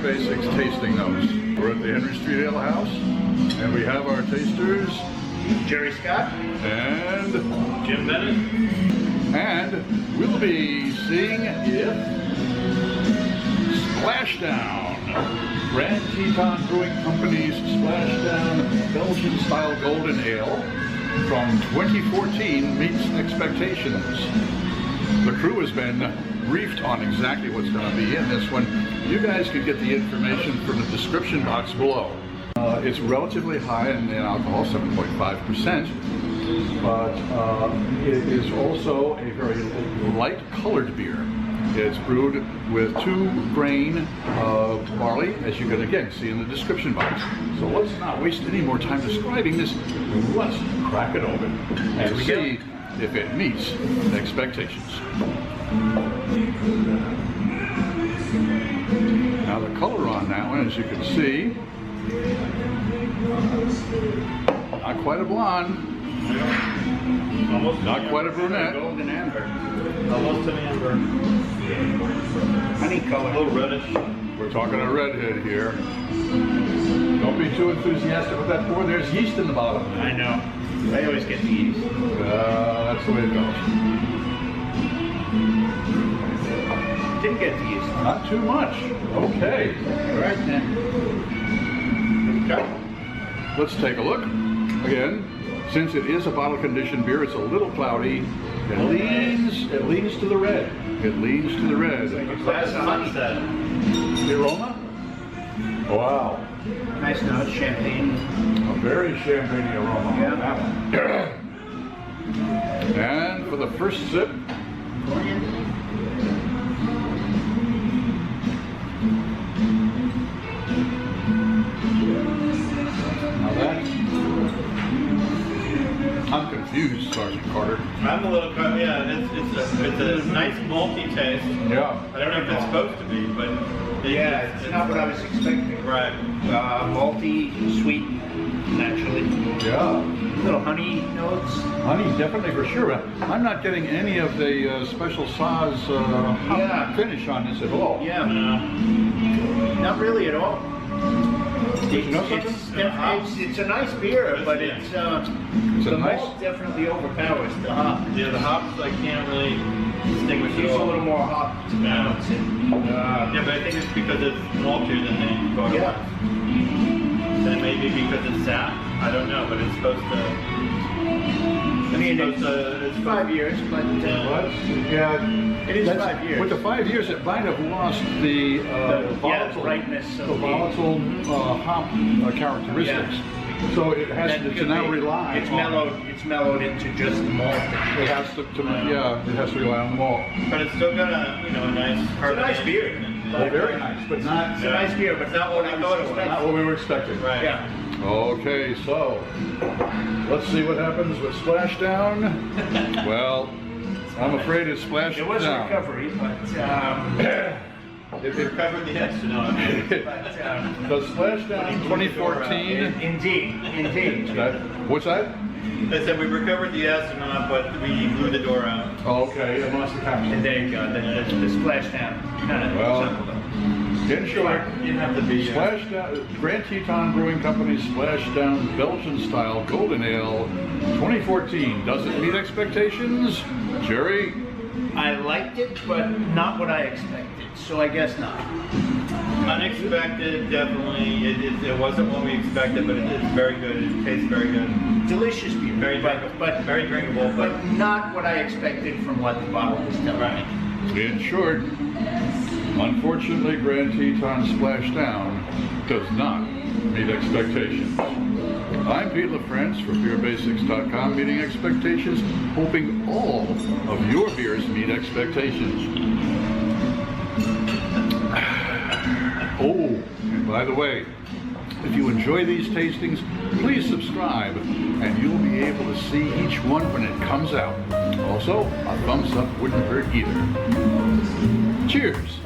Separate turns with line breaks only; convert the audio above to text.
Basics tasting notes. We're at the Henry Street Ale House, and we have our tasters,
Jerry Scott
and
Jim Bennett.
And we'll be seeing if Splashdown, Grand Teton Brewing Company's Splashdown Belgian-style Golden Ale from 2014 meets expectations. The crew has been briefed on exactly what's going to be in this one. You guys can get the information from the description box below. It's relatively high in alcohol, 7.5%, but it is also a very light colored beer. It's brewed with 2 grain of barley, as you can again see in the description box. So let's not waste any more time describing this. Let's crack it open and see if it meets expectations. Now the color on that one, as you can see, not quite a blonde,
Almost
not quite a brunette.
Golden amber. Almost an amber. Honey color. A little reddish.
We're talking a redhead here. Don't be too enthusiastic with that pour. There's yeast in the bottom.
I know. I always get the yeast.
That's the way it goes.
Didn't get the yeast.
Not too much. Okay.
All right then. Okay.
Let's take a look. Again, since it is a bottle conditioned beer, it's a little cloudy. It leans to the red. It leans to the red.
Glass of honey.
The aroma? Wow.
Nice note, champagne.
A very champagne aroma on that one. And for the first sip, now that, I'm confused, Sergeant Carter.
I'm a little, it's a nice malty taste.
Yeah.
I don't know if it's supposed to be, but
It's not what I was expecting.
Right.
Malty, sweet, naturally.
Yeah.
Little honey notes.
Honey, definitely for sure. I'm not getting any of the special sauce finish on this at all.
Yeah. Not really at all. It's a nice beer, but
it's
the
a nice.
malt definitely overpowers the hop.
Yeah, the hops I can't really distinguish
It's
at
a
all.
little more hop to balance it.
Yeah, but I think it's because it's maltier than they thought it was. Then maybe because it's sap. I don't know, but it's supposed to.
I mean, it's 5 years, but it is 5 years.
With the 5 years, it might have lost the volatile,
brightness of
the volatile hop characteristics.
Yeah.
So it has to now rely.
It's mellowed into just the malt.
It has to it has to rely on the malt.
But it's still got a nice.
It's a nice beer.
Very nice, but not.
It's a nice beer, but not what I thought it was.
Not what we were expecting.
Right.
Yeah.
Okay, so let's see what happens with Splashdown. Well, I'm afraid it's splashed
It was a
down.
recovery, but
It recovered the astronaut.
The Splashdown 2014.
indeed.
What's that?
They said we recovered the astronaut, but we blew the door out.
Okay, it must have happened.
And there you go. The splashdown kind of resembled them.
In short,
You didn't have to be.
Splashdown, Grand Teton Brewing Company's Splashdown Belgian-style Golden Ale 2014. Does it meet expectations? Jerry?
I liked it, but not what I expected. So I guess not.
Unexpected, definitely. It wasn't what we expected, but it's very good. It tastes very good.
Delicious beer,
Very drinkable.
but
Very drinkable,
but not what I expected from what the bottle was telling me.
In short, unfortunately, Grand Teton Splashdown does not meet expectations. I'm Pete LaFrance for BeerBasics.com, meeting expectations, hoping all of your beers meet expectations. Oh, and by the way, if you enjoy these tastings, please subscribe, and you'll be able to see each one when it comes out. Also, a thumbs up wouldn't hurt either. Cheers!